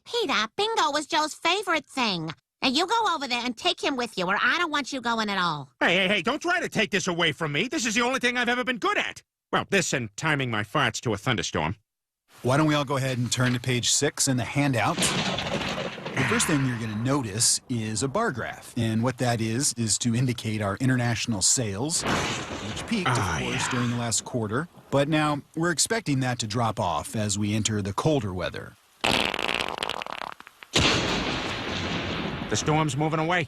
Peter, bingo was Joe's favorite thing. Now you go over there and take him with you, or I don't want you going at all. Hey, don't try to take this away from me. This is the only thing I've ever been good at. Well, this and timing my farts to a thunderstorm. Why don't we all go ahead and turn to page 6 in the handout. The first thing you're going to notice is a bar graph. And what that is to indicate our international sales, which peaked, of course, during the last quarter. But now we're expecting that to drop off as we enter the colder weather. The storm's moving away.